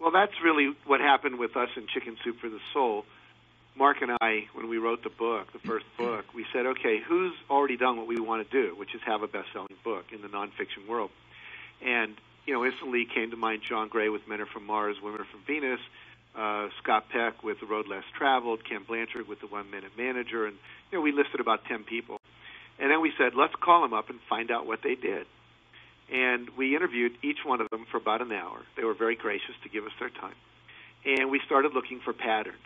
Well, that's really what happened with us in Chicken Soup for the Soul. Mark and I, when we wrote the book, the first book, we said, okay, who's already done what we want to do, which is have a best-selling book in the nonfiction world? And, instantly came to mind John Gray with Men Are From Mars, Women Are From Venus, Scott Peck with The Road Less Traveled, Ken Blanchard with The 1 Minute Manager, and, we listed about 10 people. And then we said, let's call them up and find out what they did. And we interviewed each one of them for about an hour. They were very gracious to give us their time. And we started looking for patterns.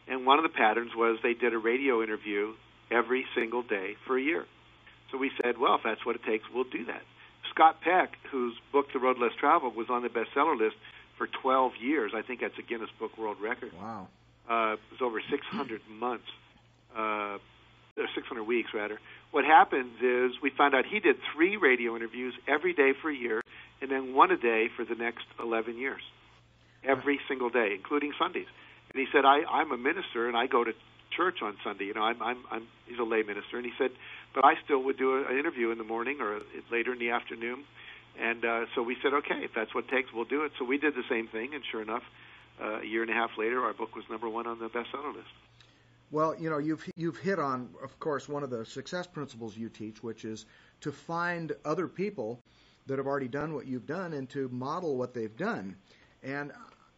And one of the patterns was they did a radio interview every single day for a year. So we said, well, if that's what it takes, we'll do that. Scott Peck, whose book, The Road Less Traveled, was on the bestseller list for 12 years. I think that's a Guinness Book World Record. Wow. It was over 600 months, 600 weeks, rather. What happens is we found out he did 3 radio interviews every day for a year and then 1 a day for the next 11 years, every single day, including Sundays. And he said, I'm a minister, and I go to church on Sunday. He's a lay minister. And he said, but I still would do an interview in the morning or later in the afternoon. And so we said, okay, if that's what it takes, we'll do it. So we did the same thing, and sure enough, a year and a half later, our book was #1 on the bestseller list. Well, you've hit on, of course, one of the success principles you teach, which is to find other people that have already done what you've done and to model what they've done. And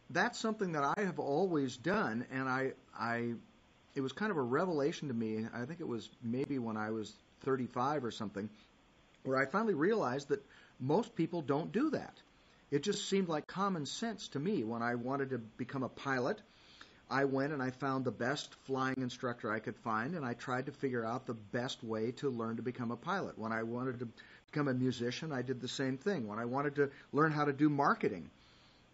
that's something that I have always done, and it was kind of a revelation to me. I think it was maybe when I was 35 or something, where I finally realized that most people don't do that. It just seemed like common sense to me. When I wanted to become a pilot, I went and I found the best flying instructor I could find, and I tried to figure out the best way to learn to become a pilot. When I wanted to become a musician, I did the same thing. When I wanted to learn how to do marketing,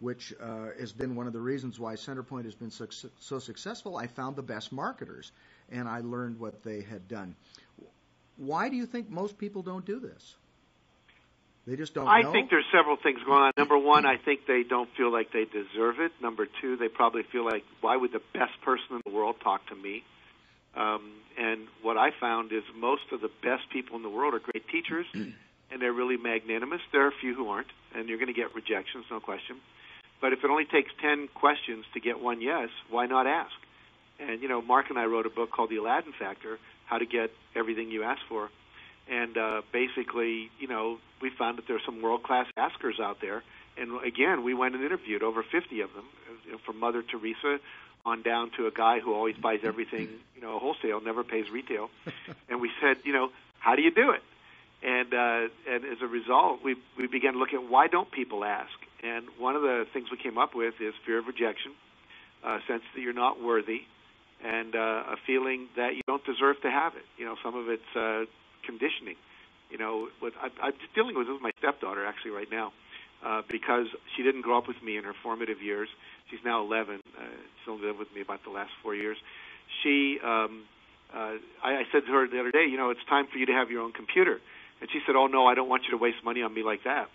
which has been one of the reasons why Centerpoint has been so successful, I found the best marketers, and I learned what they had done. Why do you think most people don't do this? They just don't know? I think there's several things going on. Number one, I think they don't feel like they deserve it. Number two, they probably feel like, why would the best person in the world talk to me? And what I found is most of the best people in the world are great teachers, and they're really magnanimous. There are a few who aren't, and you're going to get rejections, no question. But if it only takes 10 questions to get one yes, why not ask? And, Mark and I wrote a book called The Aladdin Factor, How to Get Everything You Ask For. And basically, we found that there are some world-class askers out there. And, again, we went and interviewed over 50 of them, from Mother Teresa on down to a guy who always buys everything, wholesale, never pays retail. And we said, how do you do it? And as a result, we began to look at why don't people ask. And one of the things we came up with is fear of rejection, a sense that you're not worthy, and a feeling that you don't deserve to have it. Some of it's conditioning. I'm dealing with my stepdaughter actually right now because she didn't grow up with me in her formative years. She's now 11. She's only lived with me about the last 4 years. I said to her the other day, it's time for you to have your own computer. And she said, oh, no, I don't want you to waste money on me like that.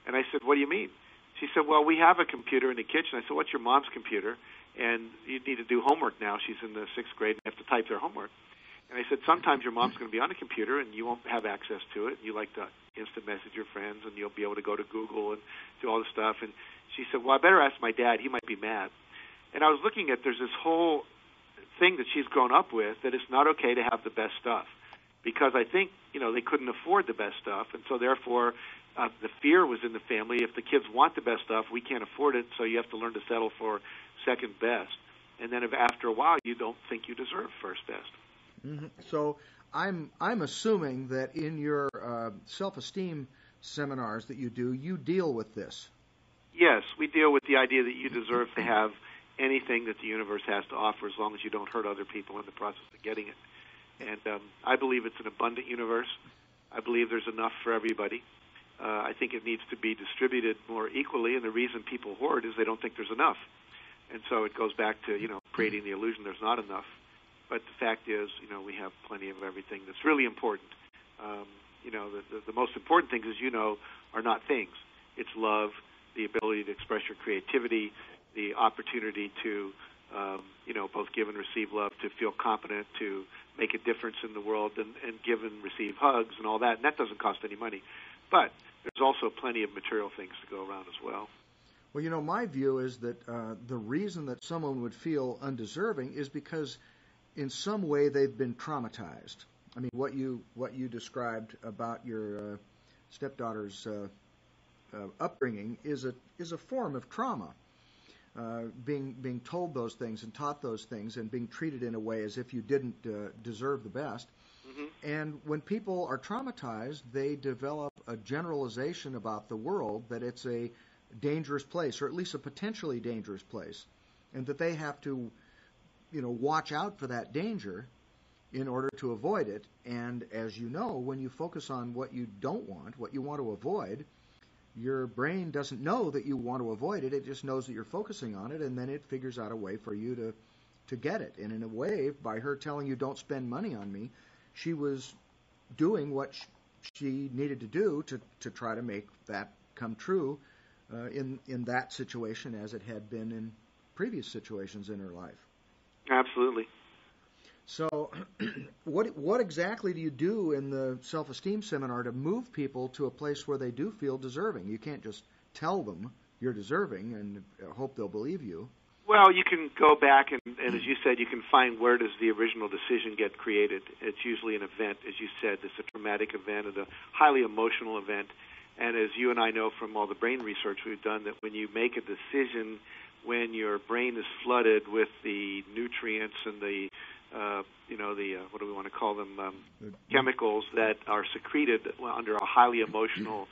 And I said, what do you mean? She said, well, we have a computer in the kitchen. I said, what's your mom's computer? And you need to do homework now. She's in the 6th grade and you have to type their homework. And I said, sometimes your mom's going to be on a computer and you won't have access to it. You like to instant message your friends and you'll be able to go to Google and do all this stuff. And she said, well, I better ask my dad. He might be mad. And I was looking at there's this whole thing that she's grown up with that it's not okay to have the best stuff because I think, they couldn't afford the best stuff. And so therefore, the fear was in the family. If the kids want the best stuff, we can't afford it, so you have to learn to settle for second best. And then if after a while you don't think you deserve first best. Mm-hmm. So I'm assuming that in your self-esteem seminars that you do, you deal with this. Yes, we deal with the idea that you deserve to have anything that the universe has to offer as long as you don't hurt other people in the process of getting it. And I believe it's an abundant universe. I believe there's enough for everybody. I think it needs to be distributed more equally, and the reason people hoard is they don't think there's enough. And so it goes back to, creating the illusion there's not enough. But the fact is, we have plenty of everything that's really important. The most important things, as you know, are not things. It's love, the ability to express your creativity, the opportunity to, both give and receive love, to feel competent, to make a difference in the world and give and receive hugs and all that. And that doesn't cost any money. But there's also plenty of material things to go around as well. Well, my view is that the reason that someone would feel undeserving is because in some way they've been traumatized. I mean, what you described about your stepdaughter's upbringing is a form of trauma. Being told those things and taught those things and being treated in a way as if you didn't deserve the best. Mm-hmm. And when people are traumatized, they develop a generalization about the world that it's a dangerous place, or at least a potentially dangerous place, and that they have to, watch out for that danger in order to avoid it. And as you know, when you focus on what you don't want, what you want to avoid, your brain doesn't know that you want to avoid it. It just knows that you're focusing on it, and then it figures out a way for you to get it. And in a way, by her telling you don't spend money on me, she was doing what she needed to do to try to make that come true in that situation as it had been in previous situations in her life. Absolutely. So what exactly do you do in the self-esteem seminar to move people to a place where they do feel deserving? You can't just tell them you're deserving and hope they'll believe you. Well, you can go back and as you said, you can find where does the original decision get created. It's usually an event, as you said. It's a traumatic event, it's a highly emotional event. And as you and I know from all the brain research we've done, that when you make a decision, when your brain is flooded with the nutrients and the what do we want to call them, chemicals that are secreted under a highly emotional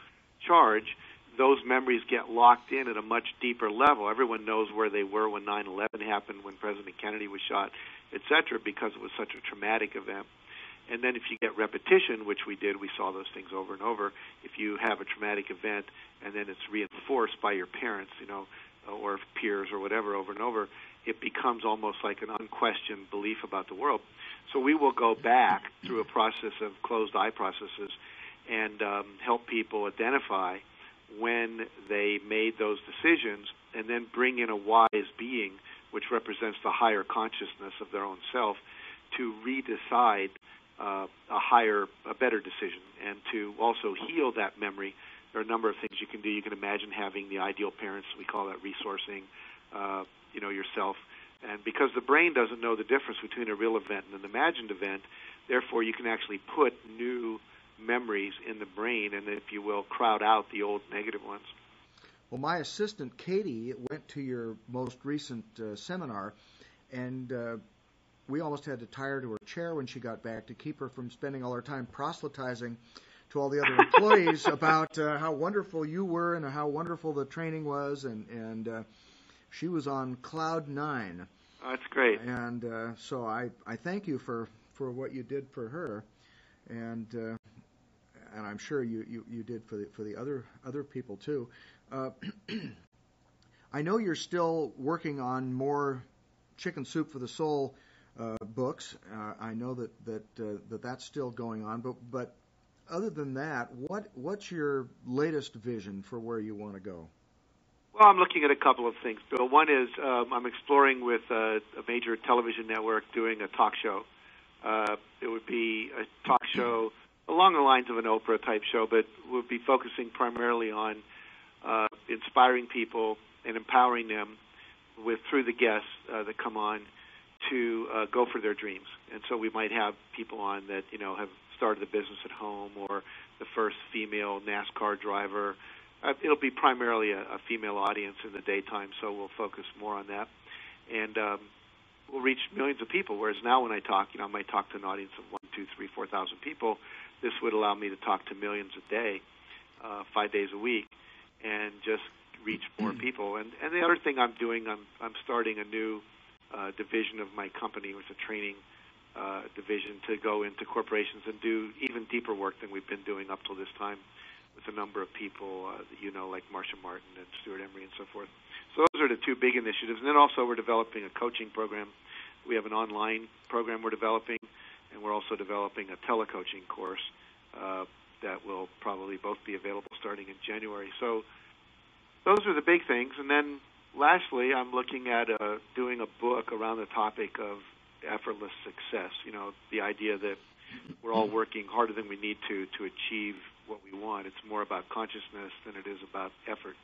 charge, those memories get locked in at a much deeper level. Everyone knows where they were when 9/11 happened, when President Kennedy was shot, etc., because it was such a traumatic event. And then if you get repetition, which we did, we saw those things over and over. If you have a traumatic event and then it's reinforced by your parents, or peers or whatever over and over, it becomes almost like an unquestioned belief about the world. So we will go back through a process of closed eye processes and help people identify when they made those decisions, and then bring in a wise being, which represents the higher consciousness of their own self, to redecide a better decision, and to also heal that memory. There are a number of things you can do. You can imagine having the ideal parents. We call that resourcing, yourself. And because the brain doesn't know the difference between a real event and an imagined event, therefore you can actually put new memories in the brain and, if you will, crowd out the old negative ones. Well, my assistant, Katie, went to your most recent seminar, and we almost had to tie her to her chair when she got back to keep her from spending all her time proselytizing to all the other employees about how wonderful you were and how wonderful the training was, and she was on cloud nine. Oh, that's great. And so I thank you for what you did for her, and I'm sure you did for the other people too. I know you're still working on more Chicken Soup for the Soul books. I know that's still going on, but other than that, what's your latest vision for where you want to go? Well, I'm looking at a couple of things, Bill. One is I'm exploring with a major television network doing a talk show. It would be a talk show along the lines of an Oprah-type show, but we'll be focusing primarily on inspiring people and empowering them through the guests that come on to go for their dreams. And so we might have people on that have started a business at home, or the first female NASCAR driver. It'll be primarily a female audience in the daytime, so we'll focus more on that. And we'll reach millions of people, whereas now when I talk, I might talk to an audience of 1, 2, 3, 4,000 people. This would allow me to talk to millions a day, 5 days a week, and just reach more people. And the other thing I'm doing, I'm starting a new division of my company, with a training division, to go into corporations and do even deeper work than we've been doing up till this time, with a number of people like Marcia Martin and Stuart Emery and so forth. So those are the two big initiatives. And then also we're developing a coaching program. We have an online program we're developing, and we're also developing a telecoaching course that will probably both be available starting in January. So those are the big things. And then lastly, I'm looking at doing a book around the topic of effortless success. The idea that we're all working harder than we need to achieve what we want. It's more about consciousness than it is about effort.